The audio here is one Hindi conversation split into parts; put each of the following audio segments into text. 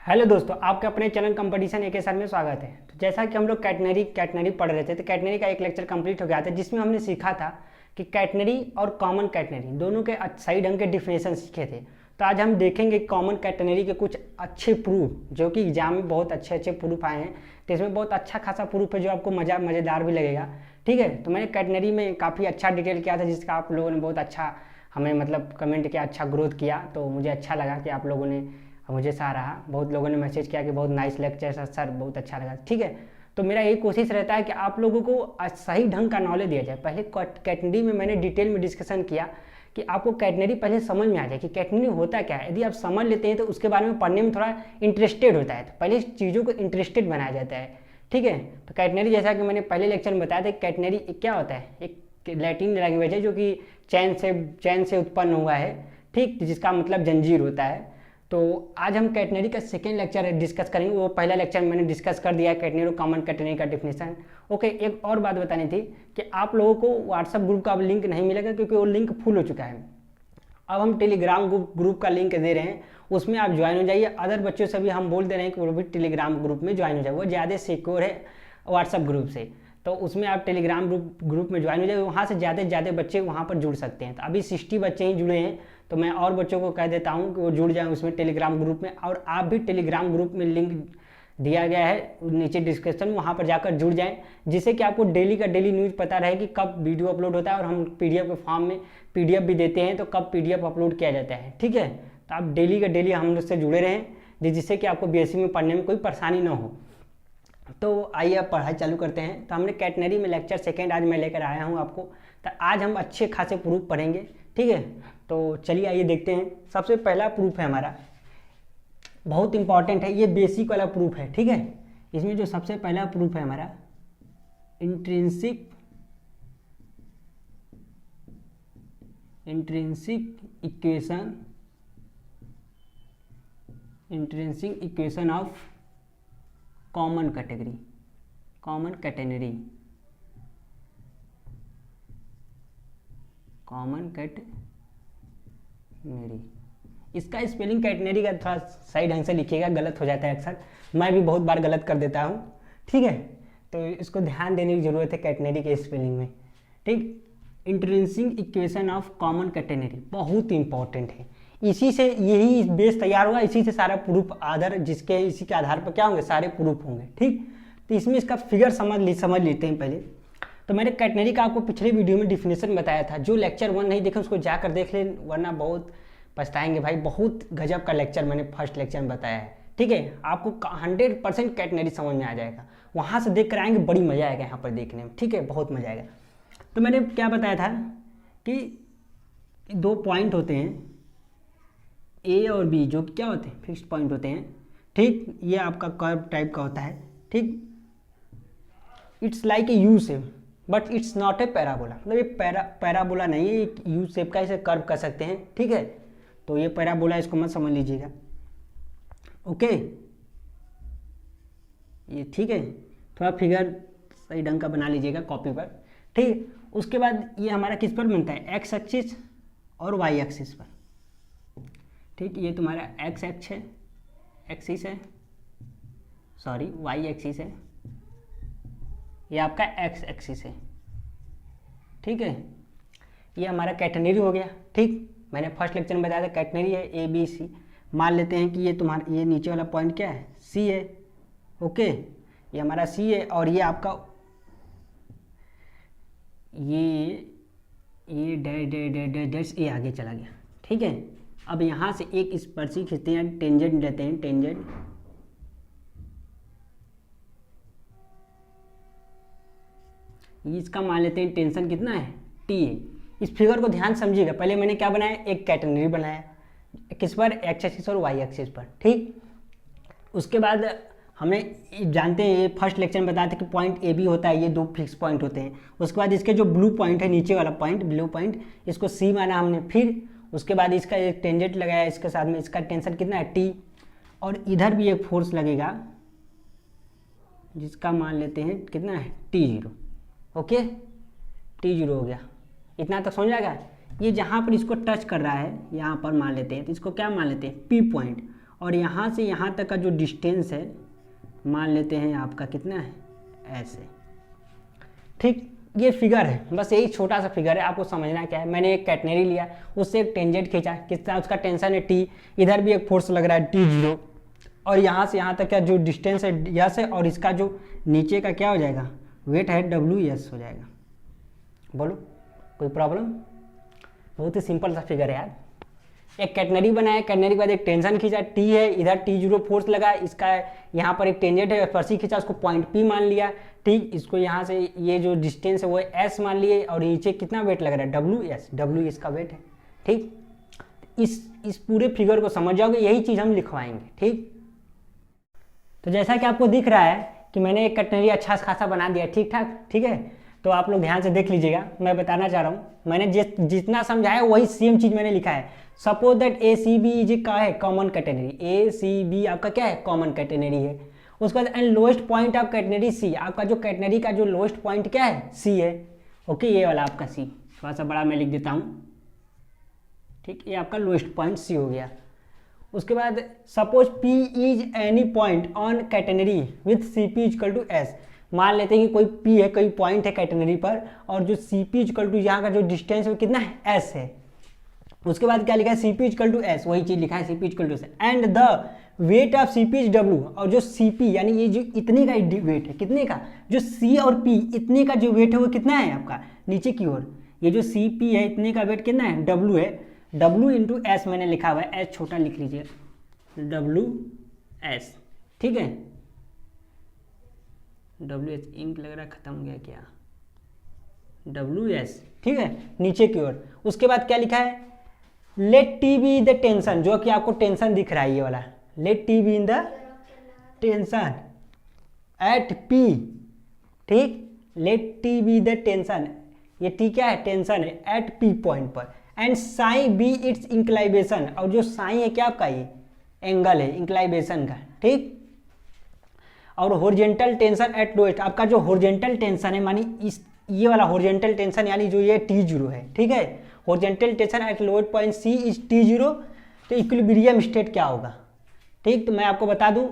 हेलो दोस्तों, आपके अपने चैनल कंपटीशन एक सर में स्वागत है। तो जैसा कि हम लोग कैटनरी पढ़ रहे थे, तो कैटनरी का एक लेक्चर कंप्लीट हो गया था, जिसमें हमने सीखा था कि कैटनरी और कॉमन कैटनरी दोनों के सही ढंग के डिफिनेशन सीखे थे। तो आज हम देखेंगे कॉमन कैटनरी के कुछ अच्छे प्रूफ, जो कि एग्जाम में बहुत अच्छे प्रूफ आए हैं। तो इसमें बहुत अच्छा खासा प्रूफ है जो आपको मज़ेदार भी लगेगा। ठीक है, तो मैंने कैटनरी में काफ़ी अच्छा डिटेल किया था, जिसका आप लोगों ने बहुत अच्छा हमें कमेंट किया, अच्छा ग्रोथ किया। तो मुझे अच्छा लगा कि आप लोगों ने मुझे सराहा। बहुत लोगों ने मैसेज किया कि बहुत नाइस लेक्चर सर, बहुत अच्छा लगा। ठीक है, तो मेरा यही कोशिश रहता है कि आप लोगों को सही ढंग का नॉलेज दिया जाए। पहले कैटनरी में मैंने डिटेल में डिस्कशन किया कि आपको कैटनरी पहले समझ में आ जाए कि कैटनरी होता क्या है। यदि आप समझ लेते हैं तो उसके बारे में पढ़ने में थोड़ा इंटरेस्टेड होता है। तो पहले चीज़ों को इंटरेस्टेड बनाया जाता है। ठीक है, तो कैटनरी जैसा कि मैंने पहले लेक्चर में बताया था, कैटनरी क्या होता है, एक लैटिन लैंग्वेज है जो कि चैन से उत्पन्न हुआ है। ठीक, जिसका मतलब जंजीर होता है। तो आज हम कैटनरी का सेकेंड लेक्चर डिस्कस करेंगे। वो पहला लेक्चर मैंने डिस्कस कर दिया है, कैटनरी और कॉमन कैटनरी का डिफिनेशन। ओके, एक और बात बतानी थी कि आप लोगों को व्हाट्सएप ग्रुप का अब लिंक नहीं मिलेगा, क्योंकि वो लिंक फुल हो चुका है। अब हम टेलीग्राम ग्रुप का लिंक दे रहे हैं, उसमें आप ज्वाइन हो जाइए। अदर बच्चों से भी हम बोल दे रहे हैं कि वो भी टेलीग्राम ग्रुप में ज्वाइन हो जाए, वो ज़्यादा सिक्योर है व्हाट्सएप ग्रुप से। तो उसमें आप टेलीग्राम ग्रुप में ज्वाइन हो जाए, वहाँ से ज़्यादा बच्चे वहाँ पर जुड़ सकते हैं। तो अभी 60 बच्चे ही जुड़े हैं, तो मैं और बच्चों को कह देता हूँ कि वो जुड़ जाएं उसमें टेलीग्राम ग्रुप में। और आप भी टेलीग्राम ग्रुप में लिंक दिया गया है नीचे डिस्क्रिप्शन में, वहाँ पर जाकर जुड़ जाएं, जिससे कि आपको डेली का डेली न्यूज़ पता रहे कि कब वीडियो अपलोड होता है। और हम पीडीएफ के फॉर्म में पीडीएफ भी देते हैं, तो कब पीडीएफ अपलोड किया जाता है। ठीक है, तो आप डेली का डेली हम लोग से जुड़े रहें, जिससे कि आपको बीएससी में पढ़ने में कोई परेशानी ना हो। तो आइए अब पढ़ाई चालू करते हैं। तो हमने कैटनरी में लेक्चर सेकेंड आज मैं लेकर आया हूँ आपको। तो आज हम अच्छे खासे प्रूफ पढ़ेंगे। ठीक है, तो चलिए आइए देखते हैं। सबसे पहला प्रूफ है हमारा, बहुत इंपॉर्टेंट है, ये बेसिक वाला प्रूफ है। ठीक है, इसमें जो सबसे पहला प्रूफ है हमारा, intrinsic equation of common catenary. इसका स्पेलिंग कैटनरी का थोड़ा सही ढंग से लिखिएगा, गलत हो जाता है अक्सर, मैं भी बहुत बार गलत कर देता हूँ। ठीक है, तो इसको ध्यान देने की ज़रूरत है कैटनरी के स्पेलिंग में। ठीक, intrinsic equation of common catenary बहुत इंपॉर्टेंट है। इसी से यही बेस तैयार हुआ, इसी से सारा प्रूफ आधार, जिसके इसी के आधार पर क्या होंगे, सारे प्रूफ होंगे। ठीक, तो इसमें इसका फिगर समझ लेते हैं पहले। तो मैंने कैटनरी का आपको पिछले वीडियो में डिफिनेशन बताया था। जो लेक्चर 1 नहीं देखे उसको जाकर देख लें, वरना बहुत पछताएंगे भाई। बहुत गजब का लेक्चर मैंने फर्स्ट लेक्चर में बताया है। ठीक है, आपको 100% कैटनरी समझ में आ जाएगा। वहाँ से देख कर आएंगे, बड़ी मज़ा आएगा यहाँ पर देखने में। ठीक है, बहुत मज़ा आएगा। तो मैंने क्या बताया था कि 2 पॉइंट होते हैं ए और बी, जो क्या होते हैं, फिक्स्ड पॉइंट होते हैं। ठीक, ये आपका कर्व टाइप का होता है। ठीक, it's like a U shape but it's not a parabola. मतलब ये पैराबोला नहीं है, एक यू शेप का, इसे कर्व कर सकते हैं। ठीक है, तो ये पैराबोला, इसको मत समझ लीजिएगा। ओके, ये ठीक है, थोड़ा फिगर सही ढंग का बना लीजिएगा कॉपी पर। ठीक, उसके बाद ये हमारा किस पर बनता है, एक्स एक्सिस और वाई एक्सिस पर। ठीक, ये तुम्हारा एक्सिस है, सॉरी वाई एक्सिस है, ये आपका एक्स एक्सिस है। ठीक है, ये हमारा कैटनरी हो गया। ठीक, मैंने फर्स्ट लेक्चर में बताया था कैटनरी है ए बी सी। मान लेते हैं कि ये तुम्हारा, ये नीचे वाला पॉइंट क्या है, सी है। ओके, ये हमारा सी है, और ये आपका ये डैश ए आगे चला गया। ठीक है, अब यहाँ से एक स्पर्शी खींचते हैं, टेंजेंट लेते हैं, टेंजेंट। इसका मान लेते हैं टेंशन कितना है, टी है। इस फिगर को ध्यान समझिएगा। पहले मैंने क्या बनाया, एक कैटनरी बनाया, किस पर, एक्स एक्सिस और वाई एक्सिस पर। ठीक, उसके बाद हमें जानते हैं, ये फर्स्ट लेक्चर में बताया था कि पॉइंट ए बी होता है, ये 2 फिक्स पॉइंट होते हैं। उसके बाद इसके जो ब्लू पॉइंट है, नीचे वाला पॉइंट, ब्लू पॉइंट, इसको सी माना हमने। फिर उसके बाद इसका एक टेंजेंट लगाया, इसके साथ में इसका टेंशन कितना है, टी। और इधर भी एक फोर्स लगेगा, जिसका मान लेते हैं कितना है, T0। ओके, T0 हो गया। इतना तक समझ आएगा। ये जहाँ पर इसको टच कर रहा है, यहाँ पर मान लेते हैं, तो इसको क्या मान लेते हैं, पी पॉइंट। और यहाँ से यहाँ तक का जो डिस्टेंस है मान लेते हैं आपका कितना है, ऐसे। ठीक, ये फिगर है, बस यही छोटा सा फिगर है, आपको समझना क्या है। मैंने एक कैटनरी लिया, उससे एक टेंजेंट खींचा, कितना उसका टेंशन है टी, इधर भी एक फोर्स लग रहा है T0, और यहाँ से यहाँ तक का जो डिस्टेंस है यस है, और इसका जो नीचे का क्या हो जाएगा, वेट है WS हो जाएगा। बोलो कोई प्रॉब्लम? बहुत ही सिंपल सा फिगर है यार। एक कैटनरी बनाया, कैटनरी के बाद एक टेंशन खींचा, टी है, इधर T0 फोर्स लगा, इसका यहाँ पर एक टेंजेंट है, स्पर्शी खींचा, उसको पॉइंट P मान लिया। ठीक, इसको यहाँ से ये जो डिस्टेंस है वो S मान लिए, और नीचे कितना वेट लग रहा है, W इसका वेट है। ठीक, इस पूरे फिगर को समझ जाओगे, यही चीज़ हम लिखवाएंगे। ठीक, तो जैसा कि आपको दिख रहा है कि मैंने एक कैटनरी अच्छा खासा बना दिया, ठीक ठाक। ठीक है, तो आप लोग ध्यान से देख लीजिएगा, मैं बताना चाह रहा हूँ, मैंने जितना समझाया वही सेम चीज़ मैंने लिखा है। सपोज दैट ACB इज क्या है, कॉमन कैटेनरी। ACB आपका क्या है, कॉमन कैटेनरी है। उसके बाद and lowest point of catenary C, आपका जो कैटेनरी का जो लोएस्ट पॉइंट क्या है, C है। ओके, ये वाला आपका C, थोड़ा सा बड़ा मैं लिख देता हूँ। ठीक, ये आपका लोएस्ट पॉइंट C हो गया। उसके बाद suppose P is any point on catenary with CP equal to S, मान लेते हैं कि कोई P है, कोई पॉइंट है कैटेनरी पर, और जो CP इक्वल टू यहाँ का जो डिस्टेंस है वो कितना है, S है। उसके बाद क्या लिखा है, CP इक्वल टू S, वही चीज लिखा है, CP equal to S and the weight of CP is W, और जो CP यानी ये जो इतने का वेट है, कितने का, जो C और P इतने का जो वेट है वो कितना है आपका नीचे की ओर, ये जो CP है इतने का वेट कितना है, W है। W इंटू S मैंने लिखा हुआ है, S छोटा लिख लीजिए, WS। ठीक है, WS इंक लग रहा है खत्म हो गया क्या, WS। ठीक है, नीचे की ओर। उसके बाद क्या लिखा है, let T be the tension, जो कि आपको टेंशन दिख रहा है ये वाला, let T be in the tension at P। ठीक, let T be the tension, ये T क्या है, टेंशन है, एट P पॉइंट पर, and psi be its inclination, और जो साई है क्या आपका, ये एंगल है इंक्लाइबेशन का। ठीक, और हॉरिजॉन्टल टेंशन एट लोएस्ट, आपका जो हॉरिजॉन्टल टेंशन है, मानी इस ये वाला हॉरिजॉन्टल टेंशन यानी जो ये T0 है। ठीक है, horizontal tension eight lowest point C is T0, तो इक्विलिब्रियम स्टेट क्या होगा। ठीक, तो मैं आपको बता दूं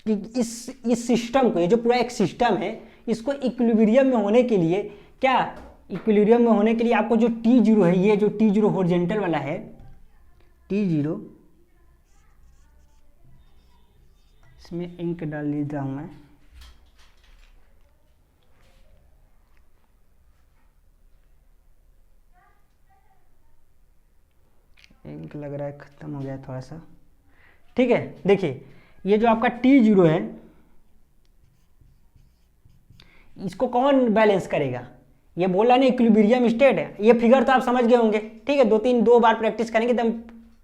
कि इस सिस्टम को, ये जो पूरा एक सिस्टम है, इसको इक्विलिब्रियम में होने के लिए क्या, इक्विलिब्रियम में होने के लिए आपको जो T0 है, ये जो T0 हॉरिजॉन्टल वाला है, T0, इसमें इंक डाल लेता हूं मैं, इंक लग रहा है खत्म हो गया थोड़ा सा। ठीक है, देखिए ये जो आपका T0 है, इसको कौन बैलेंस करेगा, ये बोला नहीं इक्विलिब्रियम स्टेट है। ये फिगर तो आप समझ गए होंगे। ठीक है, दो बार प्रैक्टिस करेंगे एकदम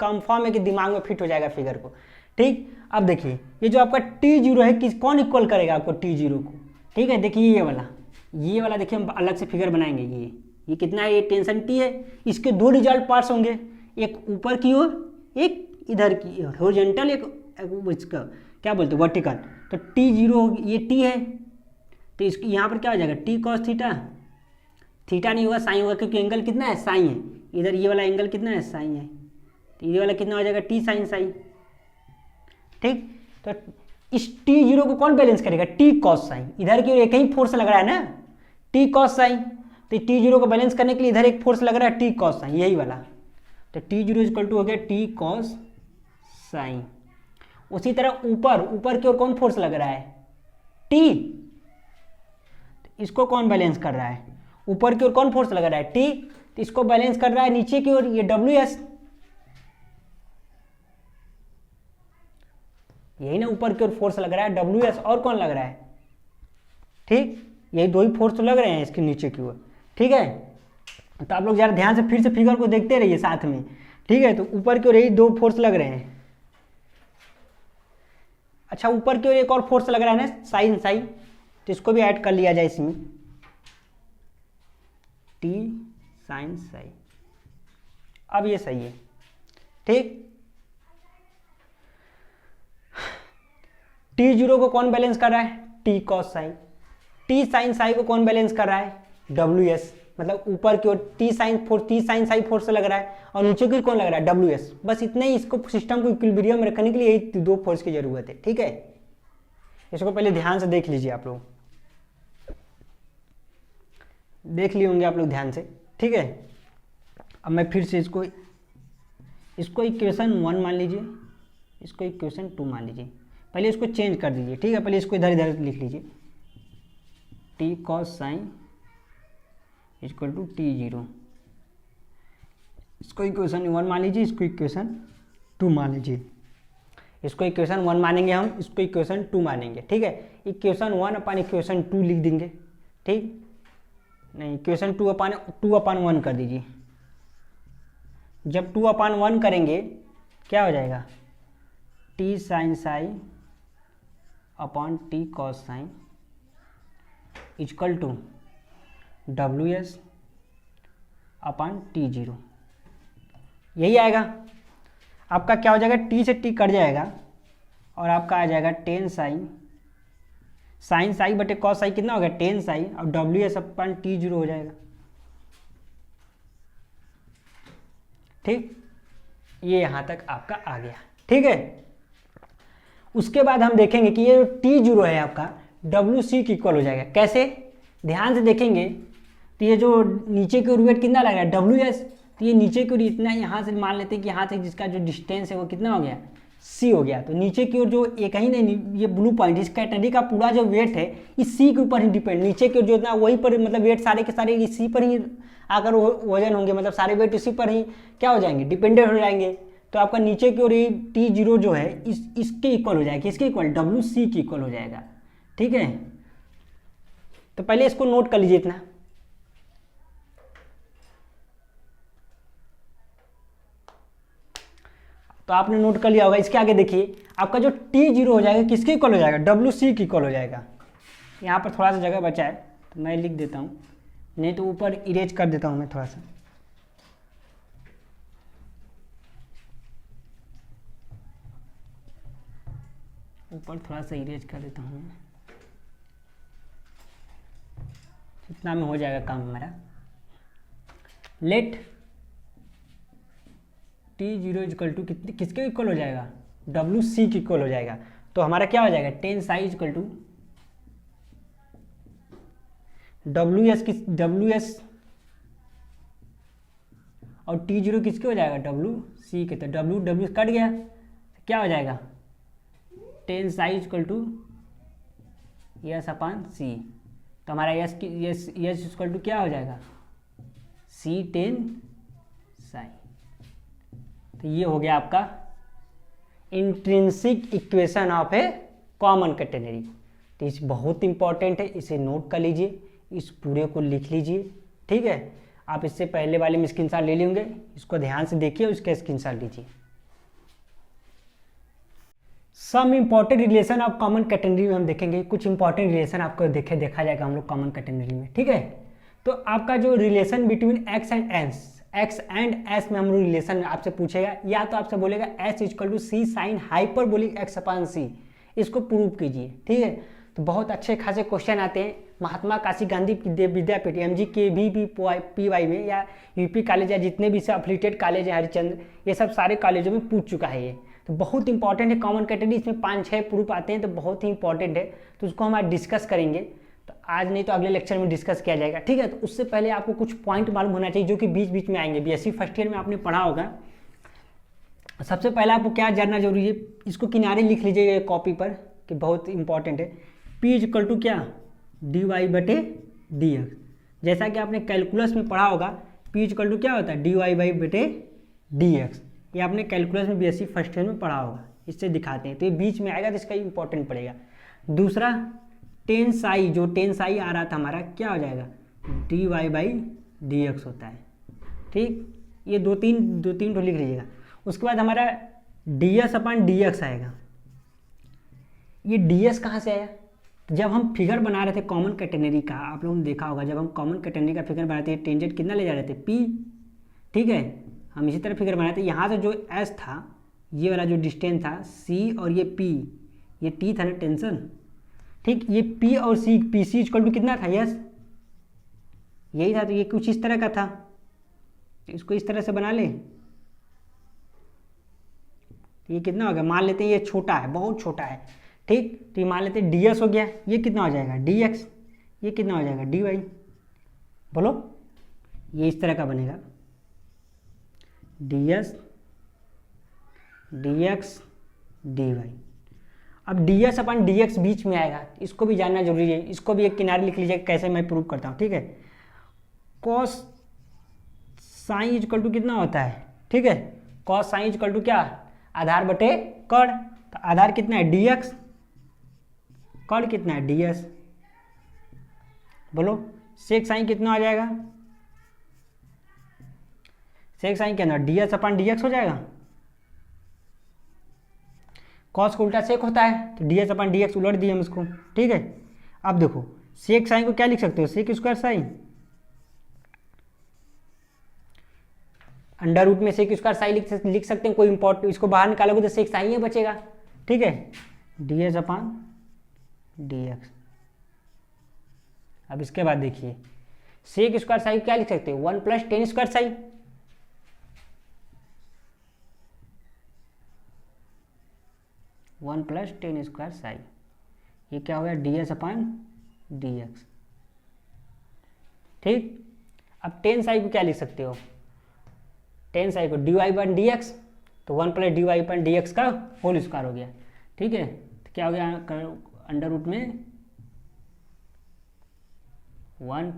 कंफर्म है कि दिमाग में फिट हो जाएगा फिगर को। ठीक, अब देखिए ये जो आपका T0 है, कौन इक्वल करेगा आपको T0 को। ठीक है, देखिए ये वाला देखिए हम अलग से फिगर बनाएंगे। ये कितना है, ये टेंशन T है, इसके दो रिजल्ट पार्ट्स होंगे, एक ऊपर की ओर, एक इधर की ओर, हॉरिजॉन्टल, एक इसका क्या बोलते हैं वर्टिकल। तो T0 ये T है, तो इसकी यहाँ पर क्या हो जाएगा, T cos थीटा, थीटा नहीं होगा साइन होगा, क्योंकि एंगल कितना है, साइन है। इधर ये वाला एंगल कितना है, साइन है, तो ये वाला कितना हो जाएगा, T साइन साइन। ठीक, तो इस T0 को कौन बैलेंस करेगा, T cos साइन, इधर की ओर एक ही फोर्स लग रहा है ना, T cos साइन, तो T0 को बैलेंस करने के लिए इधर एक फोर्स लग रहा है T cos साइन, यही वाला। तो T0 इक्वल टू हो गया T cos साइन। उसी तरह ऊपर की ओर कौन फोर्स लग रहा है, T, इसको कौन बैलेंस कर रहा है, ऊपर की ओर कौन फोर्स लग रहा है, T, तो इसको बैलेंस कर रहा है नीचे की ओर ये WS। यही ना ऊपर की ओर फोर्स लग रहा है WS, और कौन लग रहा है। ठीक, यही दो ही फोर्स तो लग रहे हैं इसके नीचे की ओर। ठीक है, तो आप लोग जरा ध्यान से फिर से फिगर को देखते रहिए साथ में। ठीक है, तो ऊपर की ओर यही दो फोर्स लग रहे हैं। अच्छा, ऊपर की ओर एक और फोर्स लग रहा है ना, साइन साइन, तो इसको भी ऐड कर लिया जाए इसमें, T साइन साइन। अब ये सही है। ठीक, T0 को कौन बैलेंस कर रहा है, T cos sine, T sine sine को कौन बैलेंस कर रहा है, WS। मतलब ऊपर की ओर टी साइन साई फोर्स लग रहा है और नीचे की ओर कौन लग रहा है, डब्ल्यू एस। बस इतना ही, इसको सिस्टम को इक्विलिब्रियम में रखने के लिए यही दो फोर्स की जरूरत है। ठीक है, इसको पहले ध्यान से देख लीजिए, आप लोग देख लिए होंगे आप लोग ध्यान से। ठीक है, अब मैं फिर से इसको इक्वेशन 1 मान लीजिए, इसको इक्वेशन 2 मान लीजिए। पहले इसको चेंज कर दीजिए। ठीक है, पहले इसको इधर इधर लिख लीजिए, T cos psi equal to T0। इसको इक्वेशन 1 मान लीजिए, इसको इक्वेशन 2 मान लीजिए। इसको इक्वेशन 1 मानेंगे हम, इसको इक्वेशन 2 मानेंगे। ठीक है, इक्वेशन 1 अपन इक्वेशन 2 लिख देंगे। ठीक नहीं, इक्वेशन 2 अपन 1 कर दीजिए। जब 2 अपन 1 करेंगे क्या हो जाएगा, T sine psi upon T cos psi equal to W S upon T0। यही आएगा आपका। क्या हो जाएगा, टी से टी कट जाएगा और आपका आ जाएगा टेन साइन साई बटे कॉस साई कितना हो गया, टेन साई, और डब्ल्यू एस अपॉन T0 हो जाएगा। ठीक, ये यहाँ तक आपका आ गया। ठीक है, उसके बाद हम देखेंगे कि ये जो T0 है आपका WC की इक्वल हो जाएगा। कैसे, ध्यान से देखेंगे तो ये जो नीचे की ओर वेट कितना लग रहा है, WS, तो ये नीचे की ओर इतना, यहाँ से मान लेते हैं कि यहाँ से जिसका जो डिस्टेंस है वो कितना हो गया, C हो गया। तो नीचे की ओर जो एक ही नहीं, ये ब्लू पॉइंट, इस कैटेगरी का पूरा जो वेट है इस C के ऊपर ही डिपेंड, नीचे की ओर जो इतना वही पर, मतलब वेट सारे के सारे इसी पर ही आकर वजन होंगे, मतलब सारे वेट इसी पर ही क्या हो जाएंगे, डिपेंडेंट हो जाएंगे। तो आपका नीचे की ओर ये T0 जो है इसके इक्वल हो जाएगा, इसके इक्वल WC की इक्वल हो जाएगा। ठीक है, तो पहले इसको नोट कर लीजिए इतना। तो आपने नोट कर लिया होगा। इसके आगे देखिए आपका जो T0 हो जाएगा किसके इक्वल हो जाएगा, WC की इक्वल हो जाएगा। यहाँ पर थोड़ा सा जगह बचा है तो मैं लिख देता हूँ, नहीं तो ऊपर इरेज कर देता हूँ मैं थोड़ा सा। ऊपर थोड़ा सा इरेज कर देता हूँ, इतना में हो जाएगा काम हमारा। लेट T0 इक्वल टू किसके इक्वल हो जाएगा, WC की इक्वल हो जाएगा। तो हमारा क्या हो जाएगा, tan psi equal to WS और T0 किसके हो जाएगा, WC के। तो W कट गया, क्या हो जाएगा, tan psi equal to S upon C। तो हमारा यस इक्वल टू क्या हो जाएगा, C टेन साई। तो ये हो गया आपका intrinsic equation of A common category. तो इस बहुत इंपॉर्टेंट है, इसे नोट कर लीजिए, इस पूरे को लिख लीजिए। ठीक है, आप इससे पहले वाले में स्क्रीनशॉट ले लेंगे, इसको ध्यान से देखिए, उसका स्क्रीनशॉट लीजिए। Some important relation of common category में हम देखेंगे, कुछ इंपॉर्टेंट रिलेशन आपको देखा जाएगा हम लोग कॉमन कैटेगरी में। ठीक है, तो आपका जो relation between x and S में हम लोग रिलेशन आपसे पूछेगा, या तो आपसे बोलेगा S equal to c sine hyperbolic x upon c, इसको प्रूव कीजिए। ठीक है, तो बहुत अच्छे खासे क्वेश्चन आते हैं महात्मा काशी गांधी विद्यापीठ MGKVPY में, या यूपी कॉलेज, या जितने भी अफिलिएटेड कॉलेज है हरिचंद्र, ये सब सारे कॉलेजों में पूछ चुका है ये। तो बहुत इंपॉर्टेंट है कॉमन कैटेगरी, इसमें 5-6 प्रूफ आते हैं, तो बहुत ही इंपॉर्टेंट है। तो उसको हम आज डिस्कस करेंगे, तो आज नहीं तो अगले लेक्चर में डिस्कस किया जाएगा। ठीक है, तो उससे पहले आपको कुछ पॉइंट मालूम होना चाहिए जो कि बीच बीच में आएंगे। BSc फर्स्ट ईयर में आपने पढ़ा होगा। सबसे पहले आपको क्या जानना जरूरी है, इसको किनारे लिख लीजिए कॉपी पर, कि बहुत इंपॉर्टेंट है। P इक्वल टू क्या, dy/dx। जैसा कि आपने कैलकुलस में पढ़ा होगा, P इक्वल टू क्या होता है, dy/dx। ये आपने कैलकुलस में BSc फर्स्ट ईयर में पढ़ा होगा, इससे दिखाते हैं। तो ये बीच में आएगा तो इसका इंपॉर्टेंट पड़ेगा। दूसरा टेन साई, जो टेन साई आ रहा था हमारा, क्या हो जाएगा, dy/dx होता है। ठीक, ये दो तीन तो लिख लीजिएगा। उसके बाद हमारा ds/dx आएगा। ये ds कहाँ से आया, जब हम फिगर बना रहे थे कॉमन कैटेगरी का, आप लोगों ने देखा होगा, जब हम कॉमन कैटेगरी का फिगर बनाते थे, टेंजेंट कितना ले जा रहे थे, P। ठीक है, हम इसी तरह फिगर बनाए थे। यहाँ से जो S था, ये वाला जो डिस्टेंस था C, और ये P, ये T था ना, टेंशन। ठीक, ये P और C, PC इक्वल टू कितना था, यस, यही था, तो ये कुछ इस तरह का था, इसको इस तरह से बना ले। तो ये कितना हो गया, मान लेते हैं ये छोटा है, बहुत छोटा है, ठीक। तो ये मान लेते हैं ds हो गया, ये कितना हो जाएगा dx, ये कितना हो जाएगा dy। बोलो, ये इस तरह का बनेगा ds dx dy। अब ds अपन dx बीच में आएगा, इसको भी जानना जरूरी है, इसको भी एक किनारे लिख लीजिए, कैसे मैं प्रूव करता हूँ, ठीक है। cos साइन इजकल टू कितना होता है, ठीक है, cos साइन इजकल टू क्या, आधार बटे कर्ण। तो आधार कितना है dx, कर्ण कितना है ds। बोलो सेक साइन कितना हो जाएगा, सेक साइन के अंदर ds अपन dx हो जाएगा। cos को उल्टा सेक होता है, तो ds अपन dx उलट दिए हम इसको, ठीक है। अब देखो सेक साइन को क्या लिख सकते हो, sec square psi, under root में सेक स्क्वायर साइन लिख सकते हैं, कोई इंपॉर्टेंट, इसको बाहर निकालोगे तो सेक साइन ही बचेगा, ठीक है, ds अपन dx। अब इसके बाद देखिए सेक स्क्वायर साइन क्या लिख सकते हो, 1 + tan square sine, one plus ten square sine, ये क्या हो गया ds अपन dx, ठीक। अब टेन साइन को क्या लिख सकते हो, टेन साइन को dy/dx, तो 1 + dy/dx का होल स्क्वायर हो गया, ठीक है। तो क्या हो गया अंडर रूट में 1 +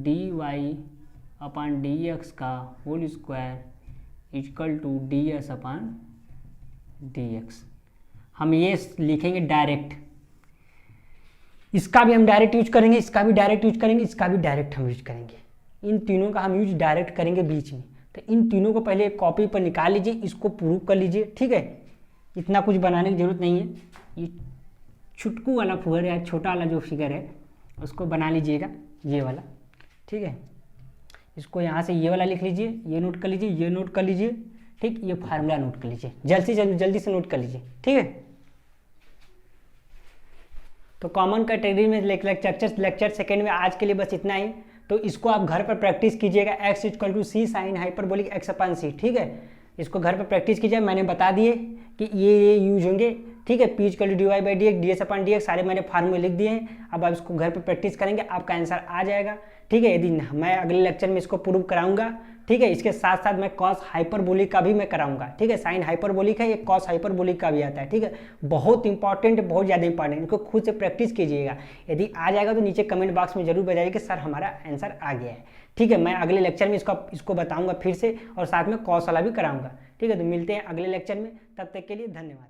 dy/dx का whole square equal to ds/dx। हम ये लिखेंगे डायरेक्ट, इसका भी हम डायरेक्ट यूज करेंगे, इसका भी डायरेक्ट यूज करेंगे, इसका भी डायरेक्ट हम यूज करेंगे, इन तीनों का हम यूज डायरेक्ट करेंगे बीच में। तो इन तीनों को पहले एक कॉपी पर निकाल लीजिए, इसको प्रूव कर लीजिए, ठीक है। इतना कुछ बनाने की जरूरत नहीं है, ये छुटकू वाला फिगर या छोटा वाला जो फिगर है उसको बना लीजिएगा, ये वाला, ठीक है। इसको यहाँ से ये वाला लिख लीजिए, ये नोट कर लीजिए, ये नोट कर लीजिए, ठीक। ये फार्मूला नोट कर लीजिए, जल्दी से नोट कर लीजिए, ठीक है। तो कॉमन कैटेगरी में लेक्चर सेकेंड में आज के लिए बस इतना ही। तो इसको आप घर पर प्रैक्टिस कीजिएगा, x = c sin hyperbolic x/c, ठीक है। इसको घर पर प्रैक्टिस कीजिए, मैंने बता दिए कि ये यूज होंगे, ठीक है। p = dy/dx, ds/dx सारे मैंने फार्मूले लिख दिए हैं। अब आप इसको घर पर प्रैक्टिस करेंगे, आपका आंसर आ जाएगा, ठीक है। यदि मैं अगले लेक्चर में इसको प्रूव कराऊंगा, ठीक है। इसके साथ साथ मैं कॉस हाइपरबोलिक का भी मैं कराऊंगा, ठीक है। साइन हाइपरबोलिक है, ये कॉस हाइपरबोलिक का भी आता है, ठीक है। बहुत इंपॉर्टेंट, बहुत ज़्यादा इंपॉर्टेंट, इनको खुद से प्रैक्टिस कीजिएगा। यदि आ जाएगा तो नीचे कमेंट बॉक्स में जरूर बताइए कि सर हमारा आंसर आ गया है, ठीक है। मैं अगले लेक्चर में इसको बताऊँगा फिर से, और साथ में कॉस वाला भी कराऊँगा, ठीक है। तो मिलते हैं अगले लेक्चर में, तब तक के लिए धन्यवाद।